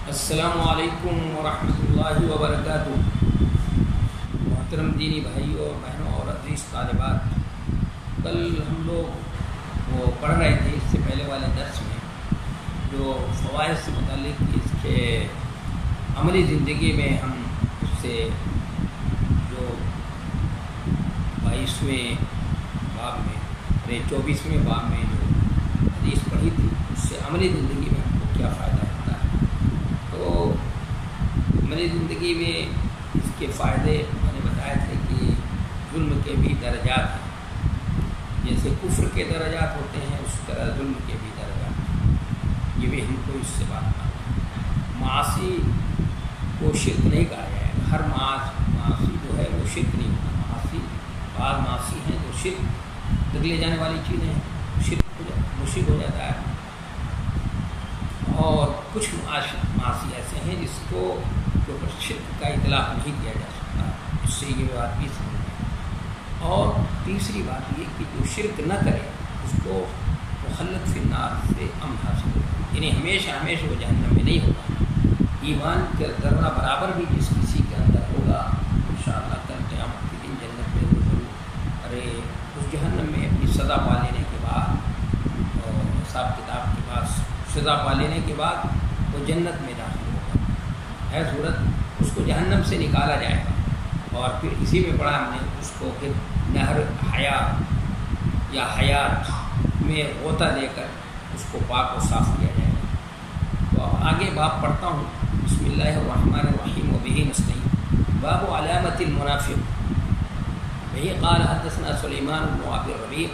السلام علیکم ورحمۃ اللہ وبرکاتہ۔ محترم دینی بھائیوں اور بہنوں اور عزیز طالبات، کل ہم لوگ وہ پڑھ رہے تھے اس سے پہلے والے درس میں جو فوائد سے متعلق اس کے عملی زندگی میں ہم اس سے جو 22ویں باب میں 24ویں باب میں جو حدیث پڑھی تھی اس سے عملی زندگی میں ہم کو کیا فائدہ ہوتا ہے۔ تو عملی زندگی میں اس کے فائدے میں نے بتایا تھے کہ ظلم کے بھی درجات ہیں، جیسے کفر کے درجات ہوتے ہیں اس طرح ظلم کے بھی درجات ہیں۔ یہ بھی ہم کو اس سے بات کرنا، معاصی کو شرک نہیں کہا جائے گا۔ ہر معاصی جو ہے وہ شرک نہیں ہوتا۔ بعض معاصی ہیں جو شرک تک لے جانے والی چیزیں ہیں، مشرک ہو جاتا ہے، اور کچھ معاصی ایسے ہیں جس کو کے اوپر شرک کا اطلاق نہیں کیا جا سکتا۔ اس سے یہ بات بھی سمجھیں۔ اور تیسری بات یہ کہ جو شرک نہ کرے اس کو مخلد فی النار سے امن حاصل ہو، یعنی ہمیشہ وہ جہنم میں نہیں ہوگا۔ ایمان کے ذرہ برابر بھی جس کسی کے اندر ہوگا انشاءاللہ کل قیامت کے دن جنت میں ضرور، ارے اس جہنم میں اپنی سزا پا لینے کے بعد اور حساب کتاب کے بعد سزا پا لینے کے بعد وہ جنت میں داخل ہوگا۔ ہے صورت اس کو جہنم سے نکالا جائے گا، اور پھر اسی میں پڑھا ہم نے اس کو پھر نہر حیات یا حیات میں غوطہ دے کر اس کو پاک و صاف کیا جائے گا۔ تو اب آگے باب پڑھتا ہوں۔ بسم اللہ الرحمن الرحیم وبہ نستعین۔ باب علامت المنافق۔ بہ قال حدثنا سلیمان بن ابی الربیع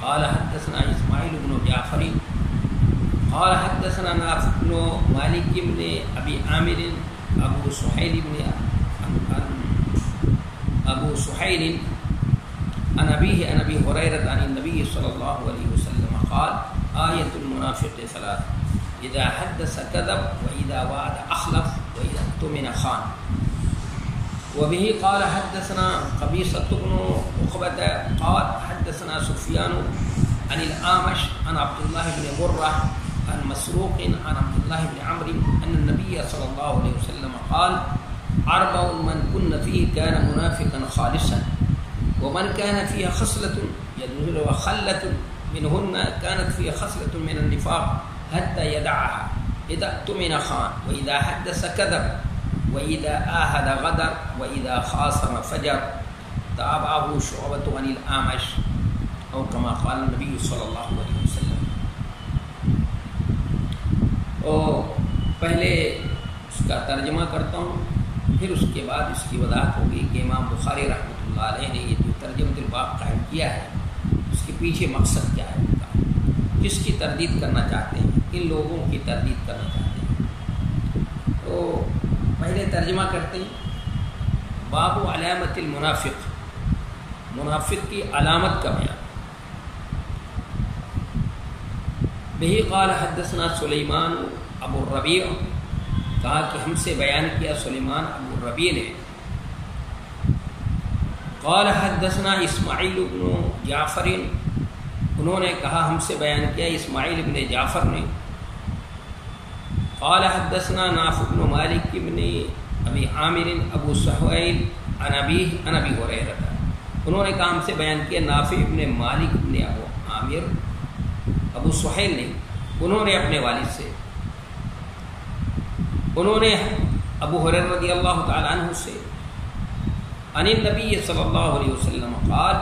قال حدثنا اسماعیل بن جعفر قال حدثنا نافع بن مالک بن ابی عامر ابو سہیل عن ابیہ عن ابی ہریرہ عن النبی صلی اللہ علیہ وسلم قال آیۃ المنافق ثلاث اذا حدث كذب واذا وعد اخلف واذا اؤتمن خان۔ وبه قال حدثنا قبيصة بن عقبة قال حدثنا سفيان عن الأعمش عن عبد الله بن مرة عن مسروق عن عبد الله بن عمرو أن النبي صلى الله عليه وسلم قال أربع من كن فيه كان منافقا خالصا ومن كان فيها خصلة وخلة منهن كانت فيها خصلة من النفاق حتى يدعها إذا اؤتمن خان وإذا حدث كذب وإذا آهد غدر وإذا خاصم فجر۔ تابعه شعبة عن الأعمش أو كما قال النبي صلى الله عليه وسلم۔ پہلے اس کا ترجمہ کرتا ہوں، پھر اس کے بعد اس کی وضاحت ہوگی کہ امام بخاری رحمۃ اللہ علیہ نے یہ جو ترجمۃ الباب قائم کیا ہے اس کے پیچھے مقصد کیا ہے، ان کا کس کی تردید کرنا چاہتے ہیں، کن لوگوں کی تردید کرنا چاہتے ہیں۔ تو پہلے ترجمہ کرتے ہیں۔ باب علامت المنافق، منافق کی علامت کا بیان۔ بہ قال حدثنا سلیمان ابو الربیع، کہا کہ ہم سے بیان کیا سلیمان ابو الربیع نے۔ قال حدثنا اسماعیل بن جعفر، انہوں نے کہا ہم سے بیان کیا اسماعیل بن جعفر نے۔ قال حدثنا نافع بن مالک بن ابی عامر ابو سہیل عن ابی ہریرہ، انہوں نے کہا ہم سے بیان کیا نافع بن مالک بن ابو عامر ابو سہیل نے، انہوں نے اپنے والد سے، انہوں نے ابو ہریرہ رضی اللہ تعالی عنہ سے، عن النبی صلی اللہ علیہ وسلم قال،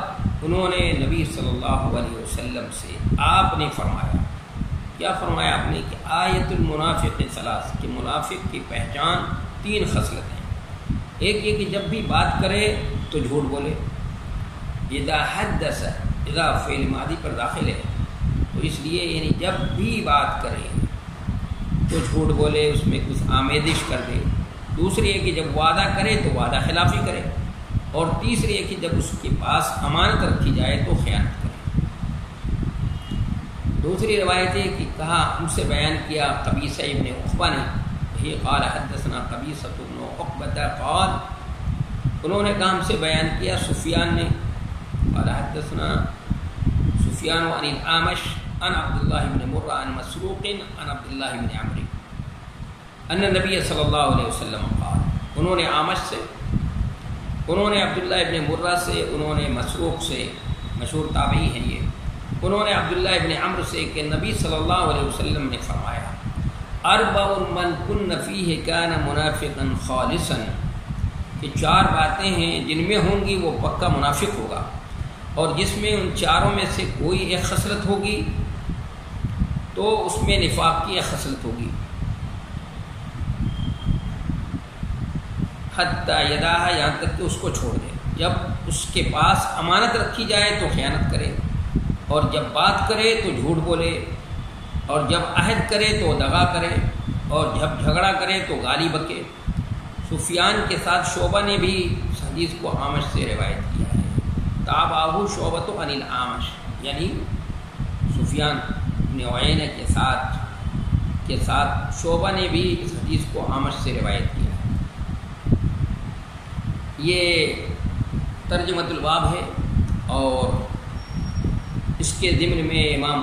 انہوں نے نبی صلی اللہ علیہ وسلم سے آپ نے فرمایا، کیا فرمایا آپ نے کہ آیت المنافق ثلاث، کہ منافق کی پہچان 3 خصلتیں ہیں۔ ایک یہ کہ جب بھی بات کرے تو جھوٹ بولے، اذا حدث، اذا فعل ماضی پر داخل ہے تو اس لیے یعنی جب بھی بات کرے تو جھوٹ بولے، اس میں کچھ آمیزش کر دے۔ دوسری ہے کہ جب وعدہ کرے تو وعدہ خلافی کرے، اور تیسری ہے کہ جب اس کے پاس امانت رکھی جائے تو خیانت کرے۔ دوسری روایت ہے کہ کہا ہم سے بیان کیا قبیصہ ابن عقبہ نے، یہ قال حدثنا قبیصہ ابن عقبہ قال، انہوں نے کہا ہم سے بیان کیا سفیان نے، قال حدثنا سفیان عن الأعمش عن عبد الله بن مرة عن مسروق عن عبد الله بن عمرو، ان نبی صلی اللہ علیہ وسلم قال، انہوں نے آمش سے، انہوں نے عبداللہ ابن مرہ سے، انہوں نے مسروق سے، مشہور تابعی ہیں یہ، انہوں نے عبداللہ ابن عمرو سے کہ نبی صلی اللہ علیہ وسلم نے فرمایا اربع من کن فیہ کان منافقا خالصا، کہ 4 باتیں ہیں جن میں ہوں گی وہ پکا منافق ہوگا، اور جس میں ان 4 میں سے کوئی ایک خصلت ہوگی تو اس میں نفاق کی ایک خصلت ہوگی، حتی یداہا، یہاں تک کہ اس کو چھوڑ دے، جب اس کے پاس امانت رکھی جائے تو خیانت کرے، اور جب بات کرے تو جھوٹ بولے، اور جب عہد کرے تو دغا کرے، اور جب جھگڑا کرے تو گالی بکے۔ سفیان کے ساتھ شعبہ نے بھی اس حدیث کو اعمش سے روایت کیا ہے، تابعہ شعبۃ عن الاعمش، یعنی سفیان بن عیینہ کے ساتھ شعبہ نے بھی اس حدیث کو اعمش سے روایت کیا ہے۔ یہ ترجمۃ الباب ہے، اور اس کے ضمن میں امام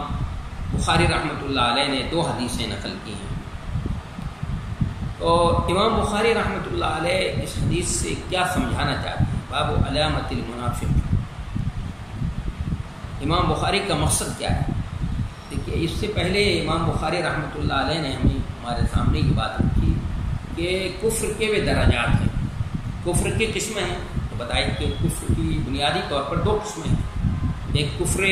بخاری رحمۃ اللہ علیہ نے 2 حدیثیں نقل کی ہیں۔ تو امام بخاری رحمۃ اللہ علیہ اس حدیث سے کیا سمجھانا چاہتے ہیں؟ باب علامت المنافق، امام بخاری کا مقصد کیا ہے؟ دیکھیے، اس سے پہلے امام بخاری رحمۃ اللہ علیہ نے ہمارے سامنے یہ بات رکھی کہ کفر کے بھی درجات ہیں، کفر کی قسمیں ہیں، تو بتائی کہ کفر کی بنیادی طور پر 2 قسمیں ہیں۔ ایک کفر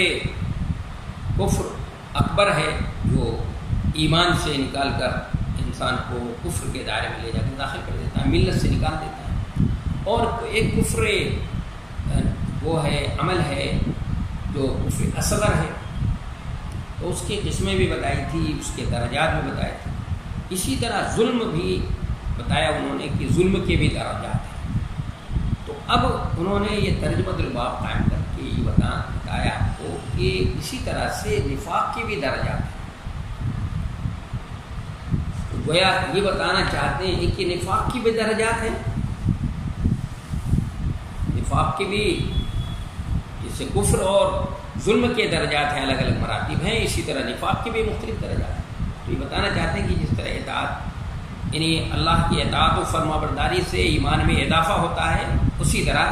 اکبر ہے جو ایمان سے نکال کر انسان کو کفر کے دائرے میں لے جا کے داخل کر دیتا ہے، ملت سے نکال دیتا ہے، اور ایک کفر وہ ہے، عمل ہے جو کفر اصغر ہے، تو اس کی قسمیں بھی بتائی تھی، اس کے درجات بھی بتائے تھے۔ اسی طرح ظلم بھی بتایا انہوں نے کہ ظلم کے بھی درجات ہیں۔ تو اب انہوں نے یہ ترجمۃ الباب قائم کر کے یہ بتایا آپ کو کہ اسی طرح سے نفاق کے بھی درجات ہیں۔ گویا یہ بتانا چاہتے ہیں کہ نفاق کی بھی درجات ہیں، نفاق کے بھی جیسے کفر اور ظلم کے درجات ہیں، الگ الگ مراتب ہیں، اسی طرح نفاق کے بھی مختلف درجات ہیں۔ تو یہ بتانا چاہتے ہیں کہ جس طرح اطاعت، یعنی اللہ کی اطاعت و فرما برداری سے ایمان میں اضافہ ہوتا ہے، اسی طرح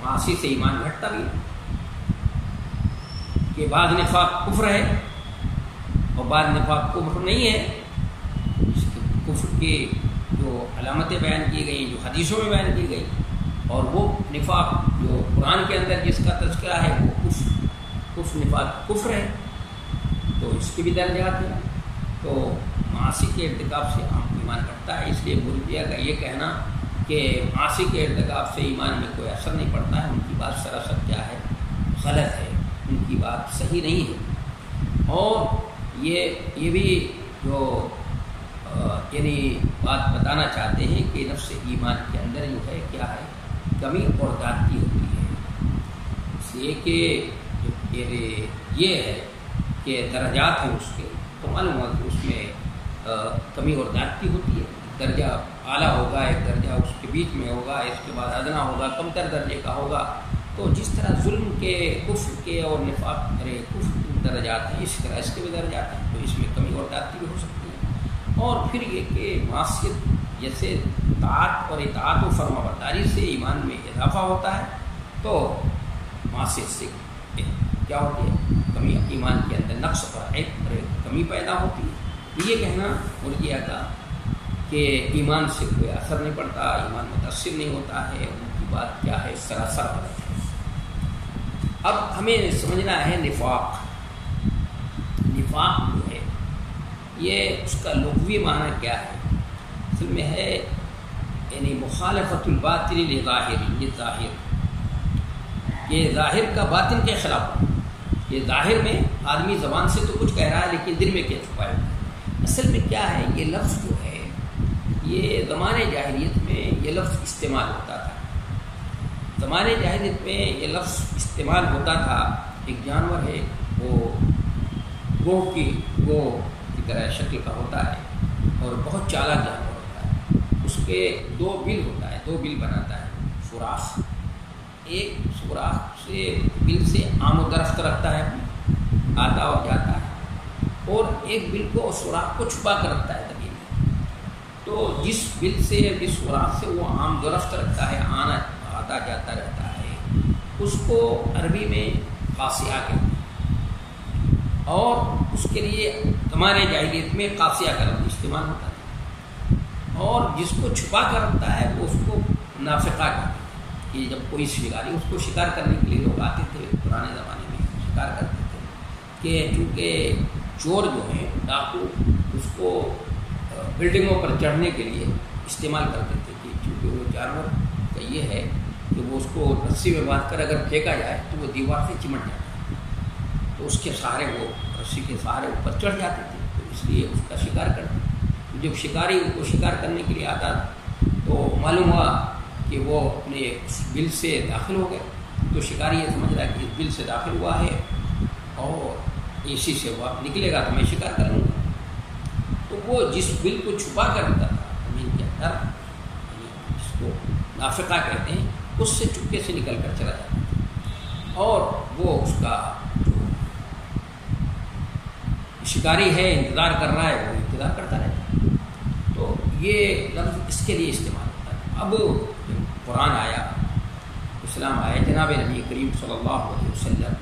معاصی سے ایمان گھٹتا بھی ہے، کہ بعض نفاق کفر ہے اور بعض نفاق کفر نہیں ہے۔ کفر کے جو علامتیں بیان کی گئی، جو حدیثوں میں بیان کی گئی، اور وہ نفاق جو قرآن کے اندر جس کا تذکرہ ہے وہ کفر نفاق کفر ہے، تو اس کے بھی درجات ہیں۔ تو معاصی کے ارتکاب سے ایمان کرتا ہے، اس لیے مرجئہ کا یہ کہنا کہ معاصی کے ارتکاب سے ایمان میں کوئی اثر نہیں پڑتا ہے، ان کی بات سراسر کیا ہے؟ غلط ہے، ان کی بات صحیح نہیں ہے۔ اور یہ بھی جو یعنی بات بتانا چاہتے ہیں کہ نفس ایمان کے اندر جو ہے کیا ہے؟ کمی اور زیادتی ہوتی ہے، اس لیے کہ یہ ہے کہ درجات ہیں اس کے، تو معلوم ہوا کہ اس میں کمی اور زیادتی ہوتی ہے، درجہ اعلیٰ ہوگا، ایک درجہ اس کے بیچ میں ہوگا، اس کے بعد ادنا ہوگا، کم تر درجے کا ہوگا۔ تو جس طرح ظلم کے، کفر کے اور نفاق کفر کے درجات ہیں، اسی طرح اس کے بھی درجات ہیں، تو اس میں کمی اور زیادتی بھی ہو سکتی ہے۔ اور پھر یہ کہ معصیت جیسے طاعت اور اطاعت و فرما برداری سے ایمان میں اضافہ ہوتا ہے، تو معصیت سے کیا ہوتی ہے؟ کمی، ایمان کے اندر نقص اور عیب اور کمی پیدا ہوتی ہے۔ یہ کہنا مرجئہ کا کہ ایمان سے کوئی اثر نہیں پڑتا، ایمان متاثر نہیں ہوتا ہے، ان کی بات کیا ہے؟ سراسر غلط ہے۔ اب ہمیں سمجھنا ہے نفاق جو ہے یہ اس کا لغوی معنی کیا ہے؟ اصل میں ہے یعنی مخالفت الباطل لظاہر، یہ ظاہر کا باطن کے خلاف، یہ ظاہر میں آدمی زبان سے تو کچھ کہہ رہا ہے لیکن دل میں کیا چھپائے ہوئے ہے۔ اصل میں کیا ہے؟ یہ لفظ جو ہے یہ زمانے جاہلیت میں یہ لفظ استعمال ہوتا تھا، زمانے جاہلیت میں یہ لفظ استعمال ہوتا تھا۔ ایک جانور ہے، وہ گوہ کی طرح شکل کا ہوتا ہے اور بہت چالاک جانور ہوتا ہے، اس کے 2 بل ہوتا ہے، 2 بل بناتا ہے، سوراخ، ایک سوراخ سے بل سے عام و درخت رکھتا ہے، آتا اور جاتا ہے، اور ایک بل کو سوراخ کو چھپا کر رکھتا ہے زمین میں۔ تو تو جس بل سے جس خوراک سے وہ عام گرفت رکھتا ہے، آتا جاتا رہتا ہے، اس کو عربی میں قاصیہ کہتے ہیں، اور اس کے لیے زمانے جاہلیت میں قاصیہ کا لفظ استعمال ہوتا ہے، اور جس کو چھپا کر رکھتا ہے وہ اس کو نافقہ کہتے ہیں۔ کہ جب کوئی شکاری، اس کو شکار کرنے کے لیے لوگ آتے تھے پرانے زمانے میں، شکار کرتے تھے کہ چونکہ چور جو ہیں ڈاکو اس کو بلڈنگوں پر چڑھنے کے لیے استعمال کرتے تھے، کہ چونکہ وہ جانور کا یہ ہے کہ وہ اس کو رسی میں باندھ کر اگر پھینکا جائے تو وہ دیوار سے چمٹ جاتا ہے، تو اس کے سہارے وہ رسی کے سہارے اوپر چڑھ جاتے تھے، تو اس لیے اس کا شکار کرتے۔ جب شکاری ان کو شکار کرنے کے لیے آتا تو معلوم ہوا کہ وہ اپنے اس بل سے داخل ہو گئے، تو شکاری یہ سمجھ رہا ہے کہ اس بل سے داخل ہوا ہے اور اسی سے وہ نکلے گا تو میں شکار کر لوں گا، تو وہ جس بل کو چھپا کر رکھتا تھا زمین کے اندر، جس کو نافقہ کہتے ہیں، اس سے چپکے سے نکل کر چلا جاتا تھا، اور وہ اس کا جو شکاری ہے انتظار کر رہا ہے، وہ انتظار کرتا رہتا۔ تو یہ لفظ اس کے لیے استعمال ہوتا ہے۔ اب قرآن آیا، اسلام آیا، جناب نبی کریم صلی اللہ علیہ وسلم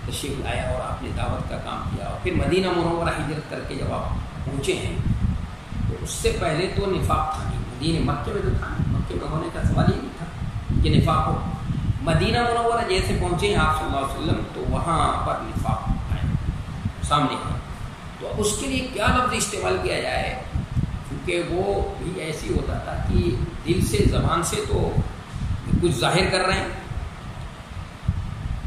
تشریف لایا اور آپ نے دعوت کا کام کیا، اور پھر مدینہ منورہ ہجرت کر کے جب آپ پہنچے ہیں تو اس سے پہلے تو نفاق تھا نہیں، مدینہ مکے میں تو تھا نہیں، مکے میں ہونے کا سوال ہی نہیں تھا کہ نفاق ہو۔ مدینہ منورہ جیسے پہنچے ہیں آپ صلی اللہ علیہ وسلم تو وہاں پر نفاق آئے سامنے ہے، تو اس کے لیے کیا لفظ استعمال کیا جائے، کیونکہ وہ بھی ایسی ہوتا تھا کہ دل سے زبان سے تو کچھ ظاہر کر رہے ہیں،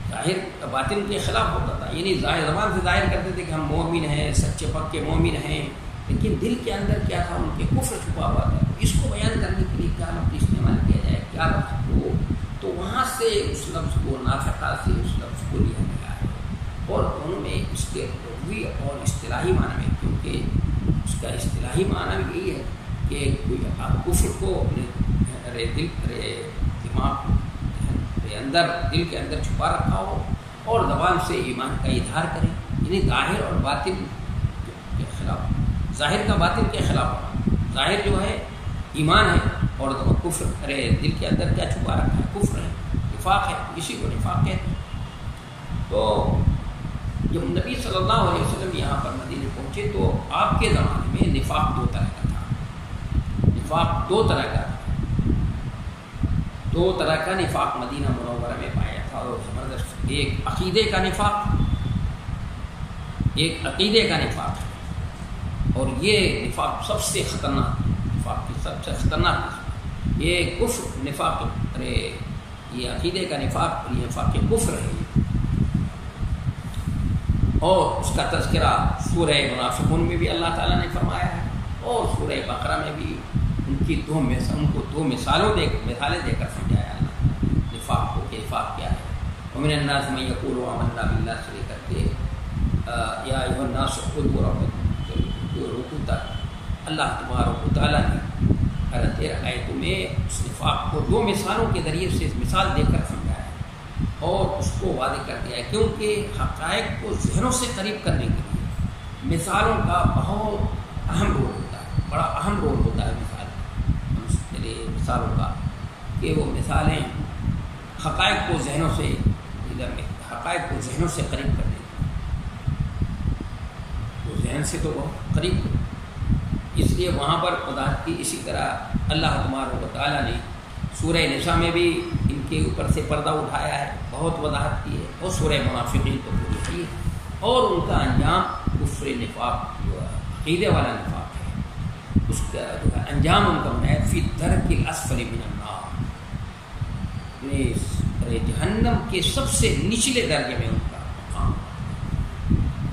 ظاہر باطن کے خلاف ہوتا تھا، یعنی زبان سے ظاہر کرتے تھے کہ ہم مومن ہیں، سچے پکے مومن ہیں، لیکن دل کے اندر کیا تھا، ان کے کفر چھپا ہوا تھا۔ اس کو بیان کرنے کے لیے کیا لفظ استعمال کیا جائے، کیا لفظ کو، تو وہاں سے اس لفظ کو نافقہ سے اس لفظ کو لیا گیا ہے، اور دونوں میں اس کے لغوی اور اصطلاحی معنی میں، کیونکہ اس کا اصطلاحی معنی بھی یہی ہے کہ کوئی کفر کو اپنے دماغ اندر، دل کے اندر چھپا رکھا ہو، اور زبان سے ایمان کا اظہار کرے، یعنی ظاہر اور باطن کے خلاف، ظاہر کا باطن کے خلاف، ظاہر جو ہے ایمان ہے اور کفر، دل کے اندر کیا چھپا رکھا ہے، کفر ہے، نفاق ہے، اسی کو نفاق کہتے ہیں۔ تو جب نبی صلی اللہ علیہ وسلم یہاں پر مدینے پہنچے تو آپ کے زمانے میں نفاق دو طرح کا تھا، نفاق دو طرح کا تھا، دو طرح کا نفاق مدینہ منورہ میں پایا تھا، اور زبردست، ایک عقیدے کا نفاق، ایک عقیدے کا نفاق ہے، اور یہ نفاق سب سے خطرناک، نفاق کی سب سے خطرناک قسم، یہ کفر نفاق، یہ عقیدے کا نفاق، اور یہ نفاق کفر ہے، اور اس کا تذکرہ سورہ منافقون میں بھی اللہ تعالیٰ نے فرمایا ہے، اور سورہ بقرہ میں بھی ان کی ان کو دو مثالیں دے کر سمجھایا اللہ نفاق کو کہ نفاق کیا ہے۔ ومن الناس من یقول آمنا باللہ سے لے کر کے یا ایھا الناس اعبدوا ربکم تک اللہ تبارک و تعالیٰ نے حضرت آیتوں میں اس نفاق کو دو مثالوں کے ذریعے سے مثال دے کر سمجھایا ہے، اور اس کو واضح کر دیا ہے، کیونکہ حقائق کو ذہنوں سے قریب کرنے کے لیے مثالوں کا بہت اہم رول ہوتا ہے، بڑا اہم رول ہوتا ہے مثالوں کا، کہ وہ مثالیں حقائق کو ذہنوں سے حقائق کو ذہنوں سے قریب کر دیتی ہیں، تو ذہن سے تو بہت قریب، اس لیے وہاں پر وضاحت کی۔ اسی طرح اللہ تبارک و تعالیٰ نے سورہ نساء میں بھی ان کے اوپر سے پردہ اٹھایا ہے، بہت وضاحت کی ہے، اور سورہ منافقین تو پوری ہے، اور ان کا انجام کفر نفاق، جو عقیدے والا نفاق ہے، اس کا جو ہے انجام ان کا ہے فی الدرک الاسفل من النار، جہنم کے سب سے نچلے درجے میں ان کا مقام۔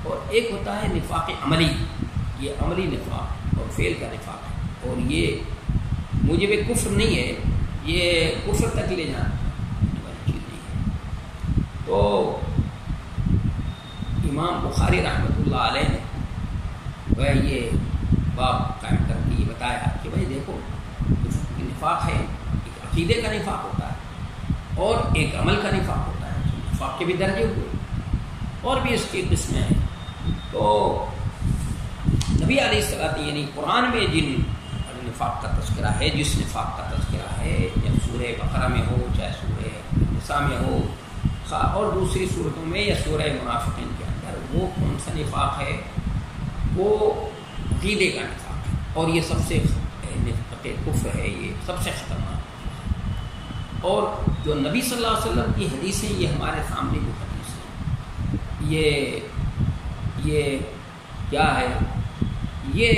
اور ایک ہوتا ہے نفاق عملی، یہ عملی نفاق اور فعل کا نفاق ہے، اور یہ موجب کفر نہیں ہے، یہ کفر تک لے جانے والی چیز نہیں ہے۔ تو امام بخاری رحمۃ اللہ علیہ نے وہ یہ باب قائم کر کے یہ بتایا کہ بھائی دیکھو، نفاق ہے، ایک عقیدے کا نفاق ہوتا ہے اور ایک عمل کا نفاق ہوتا ہے، نفاق کے بھی درجے ہوئے اور بھی اس کی قسمیں ہیں۔ تو نبی علیہ الصلوۃ، یعنی قرآن میں جن نفاق کا تذکرہ ہے، جس نفاق کا تذکرہ ہے یا سورہ بقرہ میں ہو، چاہے سورہ نساء میں ہو، اور دوسری صورتوں میں یا سورہ منافقین کے اندر، وہ کون سا نفاق ہے؟ وہ عقیدے کا نفاق ہے، اور یہ سب سے کفر ہے، یہ سب سے خطرناک۔ اور جو نبی صلی اللہ علیہ وسلم کی حدیثیں، یہ ہمارے سامنے جو حدیث ہیں، یہ کیا ہے؟ یہ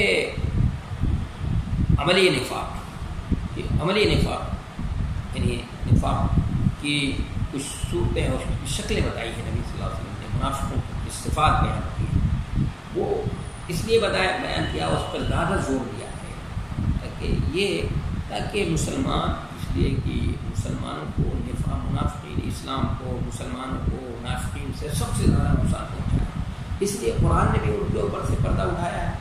عملی نفاق، یہ عملی نفاق، یعنی نفاق کی کچھ صورتیں اور شکلیں بتائی ہیں نبی صلی اللہ علیہ وسلم نے، منافقوں کی صفات بیان کی ہے، وہ اس لیے بیان کیا، اس پر زیادہ زور دیا ہے تاکہ مسلمان، اس لیے کہ مسلمانوں کو منافقین اسلام کو، مسلمانوں کو منافقین سے سب سے زیادہ نقصان پہنچایا، اس لیے قرآن نے بھی ان کے اوپر سے پردہ اٹھایا ہے،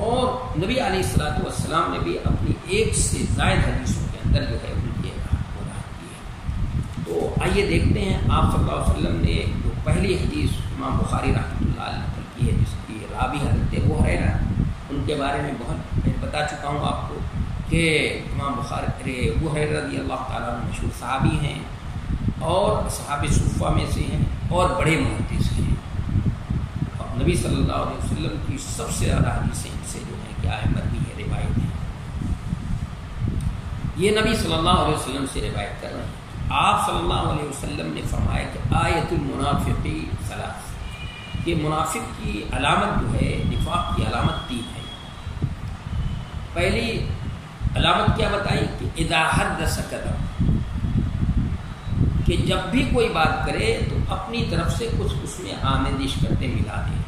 اور نبی علیہ الصلوۃ والسلام نے بھی اپنی ایک سے زائد حدیثوں کے اندر جو ہے ان کی وضاحت کی ہے۔ تو آئیے دیکھتے ہیں آپ صلی اللہ علیہ وسلم نے جو پہلی حدیث امام بخاری رحمۃ اللہ علیہ نقل کی ہے، جس کی راوی حضرت ابو ہریرہ، ان کے بارے میں بہت میں بتا چکا ہوں آپ کو کہ امام بخاری ابو ہریرہ رضی اللہ تعالیٰ عنہ مشہور صحابی ہیں، اور صحابہ صفہ میں سے ہیں، اور بڑے محدث ہیں، اور نبی صلی اللہ علیہ وسلم کی سب سے زیادہ حدیثیں ان سے جو ہیں کیا ہے؟ مروی ہے، روایت ہے۔ یہ نبی صلی اللہ علیہ وسلم سے روایت کر رہے ہیں، آپ صلی اللہ علیہ وسلم نے فرمایا کہ آیت المنافقی ثلاث، کہ منافق کی علامت جو ہے، نفاق کی علامت 3 ہے۔ پہلی علامت کیا بتائی؟ کہ اذا حدث کذب، کہ جب بھی کوئی بات کرے تو اپنی طرف سے کچھ اس میں آمیزش کرتے ملا دے،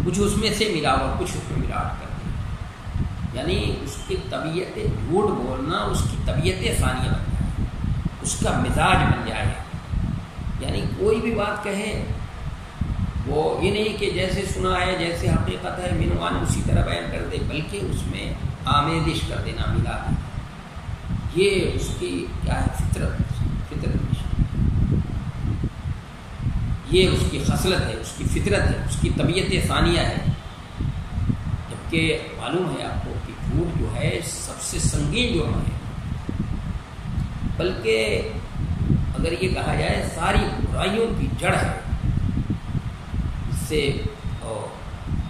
کچھ اس میں سے ملا ہوا، کچھ اس میں ملاوٹ کر دے، یعنی اس کی طبیعت جھوٹ بولنا، اس کی طبیعت ثانیہ بن جائے، اس کا مزاج بن جائے، یعنی کوئی بھی بات کہے وہ یہ نہیں کہ جیسے سنا ہے، جیسے حقیقت ہے منوان اسی طرح بیان کر دے، بلکہ اس میں آمیزش کر دینا، ملا دینا، یہ اس کی کیا ہے؟ فطرت، یہ اس کی خصلت ہے، اس کی فطرت ہے، اس کی طبیعت ثانیہ ہے۔ جبکہ معلوم ہے آپ کو کہ جھوٹ جو ہے سب سے سنگین جرم ہے، بلکہ اگر یہ کہا جائے ساری برائیوں کی جڑ ہے۔ اس سے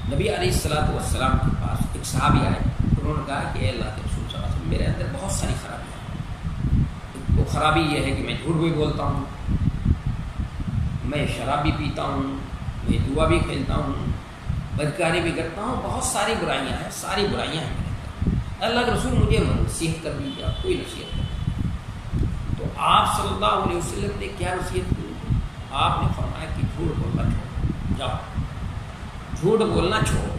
نبی علیہ الصلوۃ والسلام کے پاس ایک صحابی آئے، انہوں نے کہا کہ اے اللہ کے رسول صلی اللہ علیہ وسلم، میرے اندر بہت ساری خرابیاں ہیں، وہ خرابی یہ ہے کہ میں جھوٹ بھی بولتا ہوں، میں شراب بھی پیتا ہوں، میں جوا بھی کھیلتا ہوں، بدکاری بھی کرتا ہوں، بہت ساری برائیاں ہیں، ساری برائیاں ہیں میرے اندر، اللہ کے رسول مجھے نصیحت کر دیجیے، آپ کوئی نصیحت کر۔ تو آپ صلی اللہ علیہ وسلم نے کیا نصیحت کی؟ آپ نے فرمایا کہ جھوٹ بولنا چھوڑو، جاؤ جھوٹ بولنا چھوڑو۔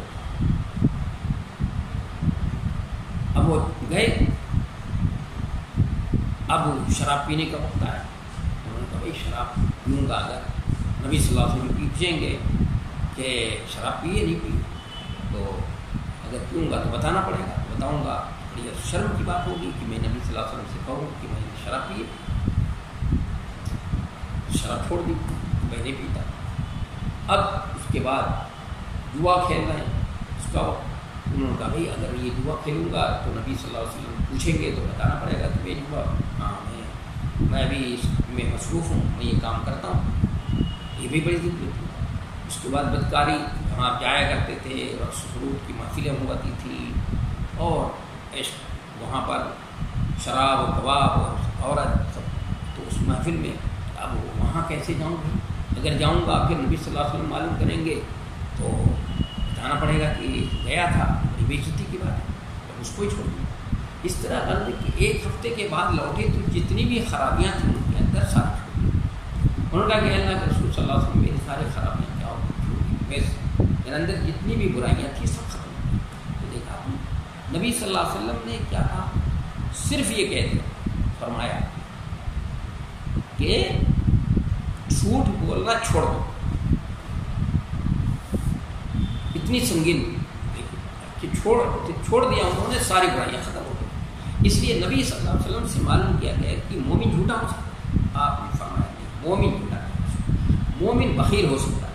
اب وہ گئے، اب شراب پینے کا وقت آیا، انہوں نے کہا بھائی شراب پیوں گا، اگر نبی صلی اللہ علیہ وسلم پوچھیں گے کہ شراب پیے نہیں پیے، تو اگر پیوں گا تو بتانا پڑے گا، بتاؤں گا، بڑی شرم کی بات ہوگی کہ میں نبی صلی اللہ علیہ وسلم سے کہوں کہ میں نے شراب پیے، شراب چھوڑ دی، میں نہیں پیتا۔ اب اس کے بعد جوا کھیل رہے ہیں، اس کا انہوں نے کہا بھائی اگر یہ جوا کھیلوں گا تو نبی صلی اللہ علیہ وسلم پوچھیں گے تو بتانا پڑے گا کہ میں جوا، ہاں میں بھی اس میں مصروف ہوں، میں یہ کام کرتا ہوں، یہ بھی بڑی ضروری تھی۔ اس کے بعد بدکاری، وہاں جایا کرتے تھے، رقص سرود کی محفلیں ہوتی تھیں، اور عشق، وہاں پر شراب و کباب اور عورت سب، تو اس محفل میں اب وہاں کیسے جاؤں گا؟ اگر جاؤں گا پھر نبی صلی اللہ علیہ وسلم معلوم کریں گے تو بتانا پڑے گا کہ گیا تھا، بڑی بے عزتی کی بات ہے، تو اس کو ہی چھوڑ دیا۔ اس طرح غلط کہ ایک ہفتے کے بعد لوٹے تو جتنی بھی خرابیاں تھیں ان کے اندر ساتھ چھوڑ دی۔ انہوں نے کہا کہ اللہ کے رسول صلی اللہ علیہ وسلم میری ساری خرابیاں کیا ہو، میرے اندر جتنی بھی برائیاں تھیں سب ختم ہو گئی۔ تو دیکھا نبی صلی اللہ علیہ وسلم نے کیا کہا؟ صرف یہ کہہ دیا، فرمایا کہ جھوٹ بولنا چھوڑ دو، اتنی سنگین کہ چھوڑ دیا انہوں نے، ساری برائیاں ختم ہو گئی۔ اس لیے نبی صلی اللہ علیہ وسلم سے معلوم کیا گیا کہ مومن جھوٹا ہو سکتا ہے، آپ نے فرمایا نہیں، مومن جھوٹا نہیں ہو سکتا، مومن بخیل ہو سکتا ہے،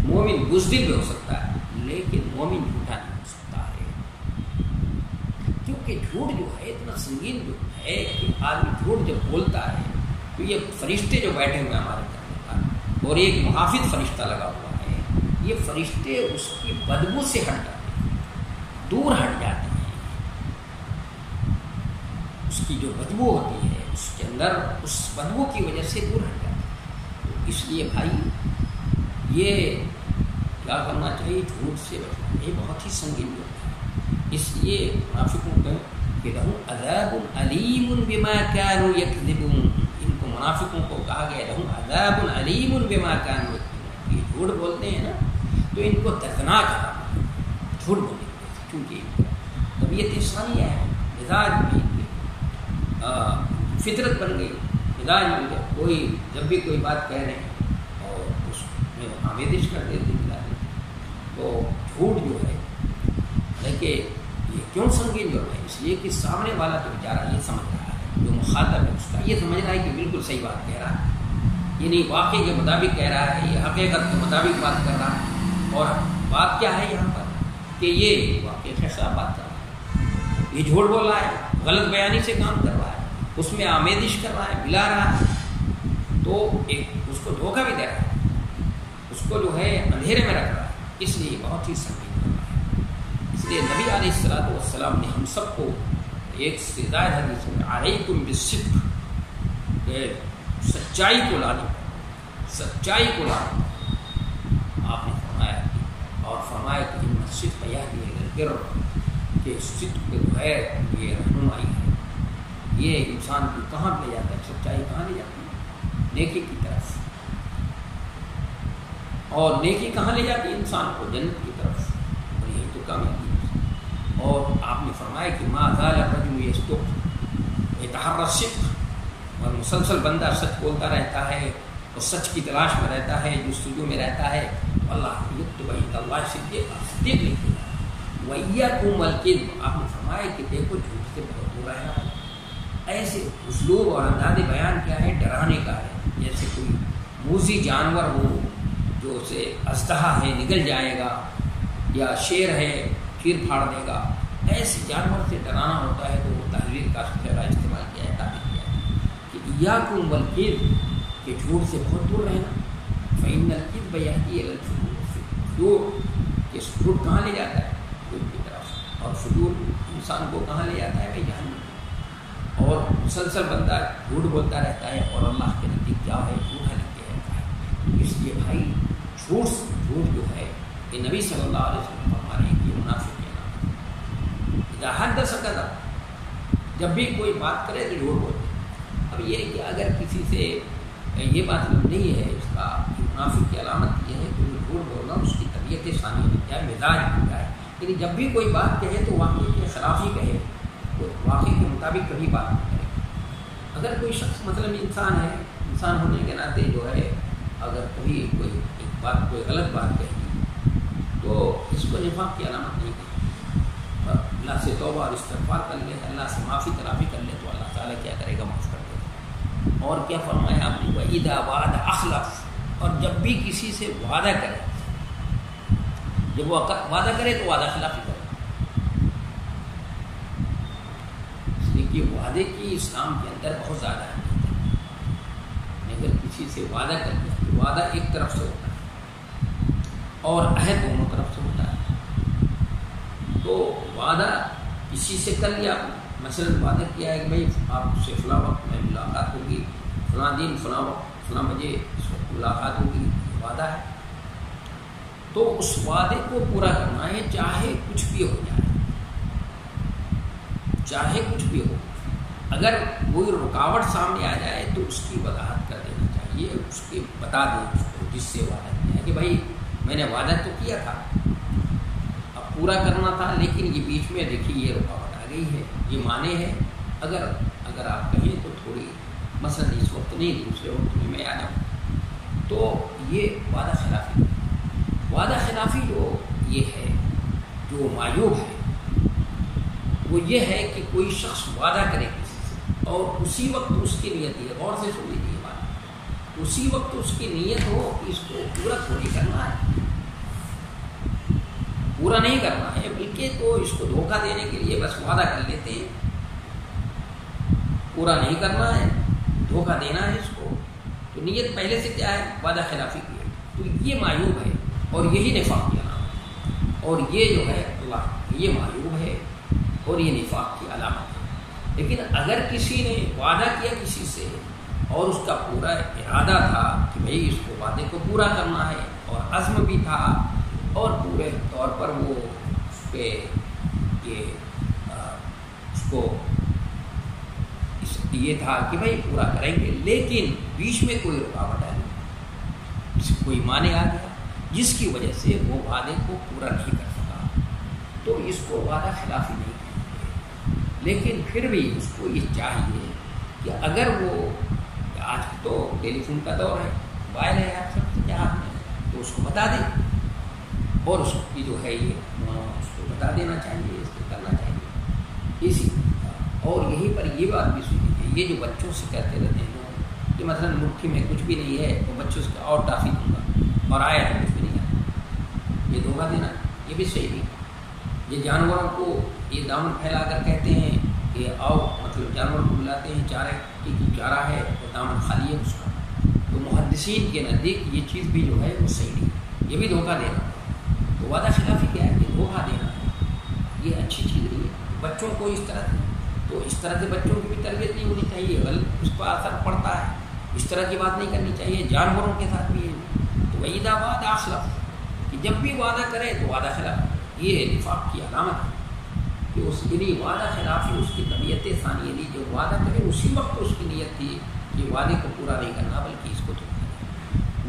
مومن بزدل بھی ہو سکتا ہے، لیکن مومن جھوٹا نہیں ہو سکتا ہے۔ کہ جھوٹ جو ہے اتنا سنگین جو ہے کہ آدمی جھوٹ جب بولتا ہے تو یہ فرشتے جو بیٹھے ہوئے ہیں ہمارے کرنے کا اور ایک محافظ فرشتہ لگا ہوا ہے، یہ فرشتے اس کی بدبو سے ہٹ جاتے ہیں، دور ہٹ جاتے ہیں، اس کی جو بدبو ہوتی ہے اس کے اندر اس بدبو کی وجہ سے دور ہٹ جاتے ہیں۔ تو اس لیے بھائی یہ کیا کرنا چاہیے، جھوٹ سے بچنا، یہ بہت ہی سنگین جو ہے۔ اس لیے منافقوں کہ لہم عذاب علیم بما كانوا یکذبون، ان کو منافقوں کو کہا گیا لہم عذاب علیم بما كانوا یکذبون، یہ جھوٹ بولتے ہیں نا تو ان کو دردناک عذاب ہے جھوٹ بولنے کی، کیونکہ طبیعت انسانی ہے، مزاج بھی فطرت بن گئی، مزاج بن گیا، کوئی جب بھی کوئی بات کہہ رہے ہیں اور اس میں آمیزش کر دیتے ہیں، تو جھوٹ جو ہے لیکن یہ کیوں سنگین جو ہے، اس لیے کہ سامنے والا تو بیچارہ یہ سمجھ رہا ہے، جو مخاطب ہے اس کا یہ سمجھ رہا ہے کہ بالکل صحیح بات کہہ رہا ہے، یہ نہیں واقعے کے مطابق کہہ رہا ہے، یہ حقیقت کے مطابق بات کر رہا ہے، اور بات کیا ہے یہاں پر کہ یہ واقعے کے خلاف بات کر رہا ہے، یہ جھوٹ بول رہا ہے، غلط بیانی سے کام کر رہا ہے، اس میں آمیزش کر رہا ہے، ملا رہا ہے، تو ایک اس کو دھوکہ بھی دے رہا ہے، اس کو جو ہے اندھیرے میں رکھ رہا ہے، اس لیے بہت ہی سنگین کر رہا ہے۔ اس لیے نبی علیہ الصلوۃ والسلام نے ہم سب کو ایک ہدایت حدیث میں علیکم بالصدق، کہ سچائی کو لانے، سچائی کو لانے آپ نے فرمایا، اور فرمایا کہ ان الصدق یہدی الی البر، کہ صدق جو ہے یہ رہنمائی ہے، یہ انسان کو کہاں لے جاتا ہے، سچائی کہاں لے جاتی ہے، نیکی کی طرف، اور نیکی کہاں لے جاتی ہے انسان کو، جنت کی طرف، اور یہی تو کامیابی ہے۔ اور آپ نے فرمایا کہ ما زال الرجل یصدق یتحری الصدق، اور مسلسل بندہ سچ بولتا رہتا ہے اور سچ کی تلاش میں رہتا ہے، جستجو میں رہتا ہے، اللہ یکتب عند اللہ صدیقا، صدیق لکھے گا۔ وَإِيَّاكُمْ وَالْكِذْبَ، آپ نے فرمایا کہ دیکھو جھوٹ سے بہت دور رہنا۔ ایسے اسلوب اور انداز بیان کیا ہے، ڈرانے کا ہے، جیسے کوئی موذی جانور ہو جو اسے اژدہا ہے نگل جائے گا، یا شیر ہے چیر پھاڑ دے گا، ایسے جانور سے ڈرانا ہوتا ہے، تو وہ تحریر کا جگہ استعمال کیا ہے، تعبیر کیا ہے کہ ایاکم والکذب، کہ جھوٹ سے بہت دور رہنا، فإن الکذب یہدی الی الفجور، کہ جھوٹ کہاں لے جاتا ہے، جھوٹ کی طرف، اور فجور انسان کو کہاں لے جاتا ہے، جہنم، اور مسلسل بندہ جھوٹ بولتا رہتا ہے اور اللہ کے نزدیک کیا ہے، جھوٹا لگتے رہتا ہے۔ اس لیے بھائی جھوٹ جو ہے کہ نبی صلی اللہ علیہ وسلم فرما رہے ہیں کہ منافق کی علامت، اذا حدث کذب، جب بھی کوئی بات کرے تو جھوٹ بولتے۔ اب یہ کہ اگر کسی سے یہ بات نہیں ہے اس کا کہ منافق کی علامت یہ ہے کہ وہ جھوٹ بولنا اس کی طبیعت ثانی بن جائے، مزاج بن جائے، لیکن جب بھی کوئی بات کہے تو واقعے کے خلاف ہی کہے، تو واقعے کے مطابق کبھی بات نہیں کرے۔ اگر کوئی شخص مثلاً انسان ہے، انسان ہونے کے ناطے جو ہے اگر کبھی کوئی ایک بات، کوئی غلط بات کہی تو اس کو نفاق کی علامت نہیں کہی، اللہ سے توبہ اور استغفار کر لے، اللہ سے معافی تلافی کر لے، تو اللہ تعالیٰ کیا کرے گا، معاف کر دے گا۔ اور کیا فرمایا آپ نے، وَإِذَا وَعَدَ أَخْلَفَ، اور جب بھی کسی سے وعدہ کرے، جب وہ وعدہ کرے تو وعدہ خلافی کرے، اس لیے کہ وعدے کی اسلام کے اندر بہت زیادہ اہمیت ہے۔ اگر کسی سے وعدہ کر لیا تو وعدہ ایک طرف سے ہوتا ہے اور عہد دونوں طرف سے ہوتا ہے، تو وعدہ کسی سے کر لیا، مثلاً وعدہ کیا ہے کہ بھائی آپ سے فلاں وقت میں ملاقات ہوگی، فلاں دن فلاں وقت فلاں بجے اس وقت ملاقات ہوگی، وعدہ ہے، تو اس وعدے کو پورا کرنا ہے، چاہے کچھ بھی ہو جائے، چاہے کچھ بھی ہو۔ اگر کوئی رکاوٹ سامنے آ جائے تو اس کی وضاحت کر دینا چاہیے، اس کے بتا دیں اس کو جس سے وعدہ کیا ہے کہ بھائی میں نے وعدہ تو کیا تھا، اب پورا کرنا تھا، لیکن یہ بیچ میں دیکھیے یہ رکاوٹ آ گئی ہے، یہ مانے ہے، اگر آپ کہیں تو تھوڑی مثلاً اس وقت نہیں، دوسرے وقت میں آ جاؤں، تو یہ وعدہ خلافی، وعدہ خلافی جو یہ ہے، جو معیوب ہے وہ یہ ہے کہ کوئی شخص وعدہ کرے کسی سے اور اسی وقت اس کی نیت یہ، غور سے سن لیجیے بات، اسی وقت اس کی نیت ہو کہ اس کو پورا تھوڑی کرنا ہے، پورا نہیں کرنا ہے، بلکہ تو اس کو دھوکہ دینے کے لیے بس وعدہ کر لیتے ہیں، پورا نہیں کرنا ہے، دھوکہ دینا ہے اس کو، تو نیت پہلے سے کیا ہے؟ وعدہ خلافی کی ہے، تو یہ معیوب ہے اور یہی نفاق کی علامت ہے، اور یہ جو ہے اللہ یہ معیوب ہے اور یہ نفاق کی علامت ہے۔ لیکن اگر کسی نے وعدہ کیا کسی سے اور اس کا پورا ارادہ تھا کہ بھئی اس کو وعدے کو پورا کرنا ہے اور عزم بھی تھا اور پورے طور پر وہ اس پہ یہ تھا کہ بھئی پورا کریں گے، لیکن بیچ میں کوئی رکاوٹ آئی، کوئی معنی آ گیا جس کی وجہ سے وہ وعدے کو پورا نہیں کر سکا، تو اس کو وعدہ خلافی نہیں کہیں گے۔ لیکن پھر بھی اس کو یہ چاہیے کہ اگر وہ آج تو ٹیلی فون کا دور ہے، موبائل ہے آپ سب کے ہاتھ میں، تو اس کو بتا دیں اور اس کی جو ہے یہ اس کو بتا دینا چاہیے، اس کو کرنا چاہیے اسی۔ اور یہیں پر یہ بات بھی سنی ہے، یہ جو بچوں سے کہتے رہتے ہیں کہ مثلا مٹھی میں کچھ بھی نہیں ہے تو بچوں سے اور ٹافی دوں گا اور آیا ہے کچھ بھی نہیں ہے، یہ دھوکہ دینا یہ بھی صحیح نہیں۔ یہ جانوروں کو یہ دامن پھیلا کر کہتے ہیں کہ آؤ، مطلب جانور کو بلاتے ہیں چارہ کی چارہ ہے اور دامن خالی ہے اس کا، تو محدثین کے نزدیک یہ چیز بھی جو ہے وہ صحیح نہیں، یہ بھی دھوکہ دینا۔ تو وعدہ خلافی کیا ہے؟ کہ دھوکہ دینا ہے، یہ اچھی چیز نہیں ہے۔ بچوں کو اس طرح تو اس طرح سے بچوں کی بھی تربیت نہیں ہونی چاہیے، غلط اس پر اثر پڑتا ہے، اس طرح کی بات نہیں کرنی چاہیے۔ جانوروں کے ساتھ بھی ہے، تو وعیدہ وعدہ خلاف، کہ جب بھی وعدہ کرے تو وعدہ خلاف، یہ نفاق کی علامت ہے کہ اس کے لیے وعدہ خلافی اس کی طبیعت ثانیہ لی، جو وعدہ کرے اسی وقت اس کی نیت تھی کہ وعدے کو پورا نہیں کرنا بلکہ اس کو تو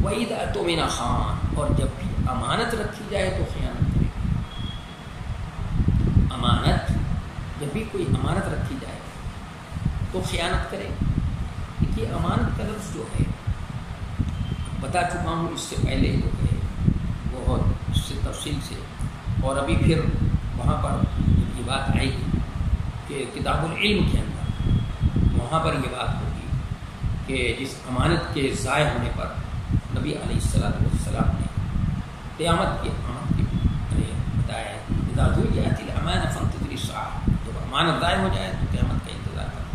وعیدہ تو مینا خان، اور جب بھی امانت رکھی جائے تو خیانت کرے۔ امانت جب بھی کوئی امانت رکھی جائے تو خیانت کرے۔ دیکھیے امانت کا لفظ جو ہے بتا چکا ہوں اس سے پہلے جو ہے بہت اس سے تفصیل سے، اور ابھی پھر وہاں پر یہ بات آئے گی کہ کتاب العلم کے اندر وہاں پر یہ بات ہوگی کہ جس امانت کے ضائع ہونے پر نبی علیہ السلام نے قیامت کی بتایا ہے، اذا ضیعت الامانہ فانتظر الساعہ، جب امانت ضائع ہو جائے تو قیامت کا انتظار کرنا۔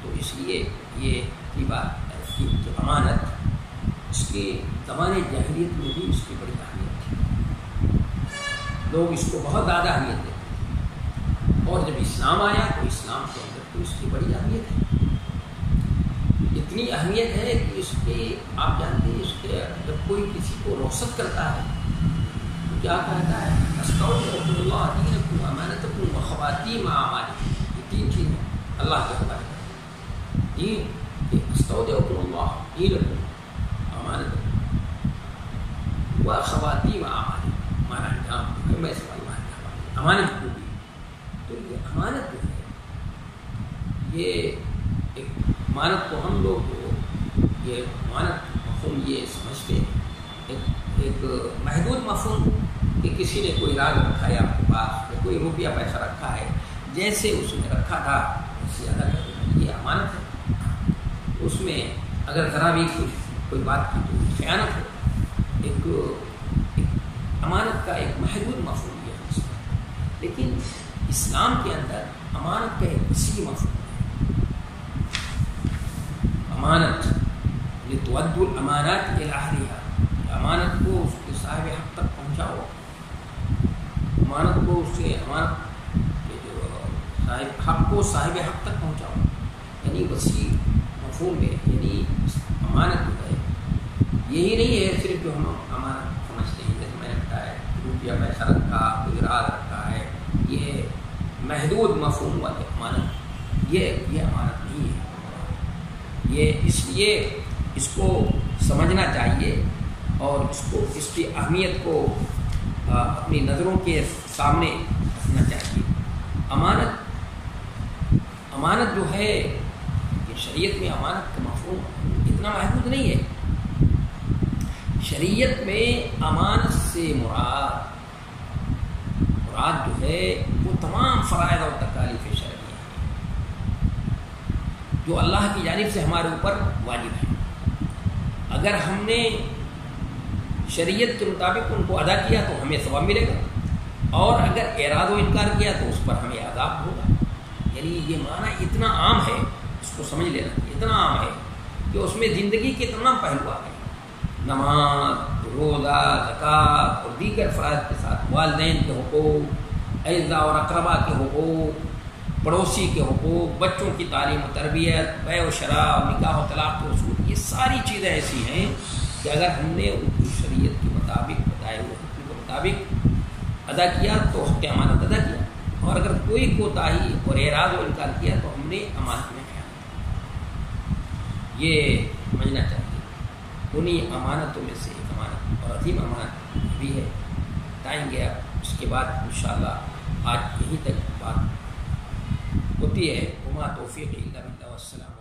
تو اس لیے یہ بات کہ امانت اس کے زمانے جاہلیت میں بھی اس کی بڑی اہمیت تھی، لوگ اس کو بہت زیادہ اہمیت دیتے ہیں، اور جب اسلام آیا تو اسلام کے اندر تو اس کی بڑی اہمیت ہے، اتنی اہمیت ہے کہ اس کے آپ جانتے ہیں اس کے جب کوئی کسی کو رخصت کرتا ہے تو کیا کہتا ہے؟ استودعکم اللہ دینکم امانتکم وخواتیم اعمالکم، یہ تین چیزیں اللہ کے حوالے کرتے ہیں، دین کہ استودعکم اللہ دینکم امانتکم وخواتیم اعمالکم، ہمارا انجام میں سے اللہ کے حوالے، امانت کو بھی۔ تو یہ امانت جو ہے یہ ایک امانت کو ہم لوگ یہ امانت مفہوم یہ سمجھتے ہیں ایک محدود مفہوم کہ کسی نے کوئی راز رکھا ہے آپ کے پاس، یا کوئی روپیہ پیسہ رکھا ہے، جیسے اس نے رکھا تھا اسے ادا کر دینا، یہ امانت ہے۔ اس میں اگر ذرا بھی کوئی بات کی تو خیانت ہے۔ ایک امانت کا ایک محدود مفہوم یہ ہے، لیکن اسلام کے اندر امانت کا ایک وسیع مفہوم ہے۔ امانت لتؤد الامانات الی اہلها، امانت کو اس کے صاحب حق تک پہنچاؤ، امانت کو اس سے امانت کے جو صاحب حق کو صاحب حق تک پہنچاؤ، یعنی وسیع مفہوم ہے۔ یعنی امانت جو ہے یہی نہیں ہے صرف جو ہم امانت سمجھتے ہیں، جیسے میں نے بتایا روپیہ پیسہ رکھا، کوئی راز رکھا ہے، یہ محدود مفہوم والی امانت، یہ امانت نہیں ہے۔ یہ اس لیے اس کو سمجھنا چاہیے اور اس کی اہمیت کو اپنی نظروں کے سامنے رکھنا چاہیے۔ امانت جو ہے کہ شریعت میں امانت کا مفہوم اتنا محدود نہیں ہے۔ شریعت میں امانت سے مراد جو ہے وہ تمام فرائض اور تکالیف شرعیہ ہیں جو اللہ کی جانب سے ہمارے اوپر واجب ہیں۔ اگر ہم نے شریعت کے مطابق ان کو ادا کیا تو ہمیں ثواب ملے گا، اور اگر اعراض و انکار کیا تو اس پر ہمیں عذاب ہوگا. یعنی یہ معنی اتنا عام ہے، اس کو سمجھ لینا، اتنا عام ہے کہ اس میں زندگی کے تمام پہلو آ گئے. نماز، روزہ، زکوٰۃ اور دیگر فرائض کے ساتھ والدین کے حقوق، اعزا اور اقربا کے حقوق، پڑوسی کے حقوق، بچوں کی تعلیم و تربیت، بیع و شراء، نکاح و طلاق کے اصول، یہ ساری چیزیں ایسی ہیں کہ اگر ہم نے ان کی شریعت کے مطابق بتائے ہوئے حکم کے مطابق ادا کیا تو حق امانت ادا کیا، اور اگر کوئی کوتاہی اور اعراض و انکار کیا تو ہم نے امانت میں خیانت کی. یہ سمجھنا چاہیے. انہیں امانتوں میں سے ایک امانت اور عظیم امانت بھی ہے. بتائیں گے اب اس کے بعد انشاءاللہ. آج یہیں تک بات ہوتی ہے. وما توفیق الا باللہ والسلام.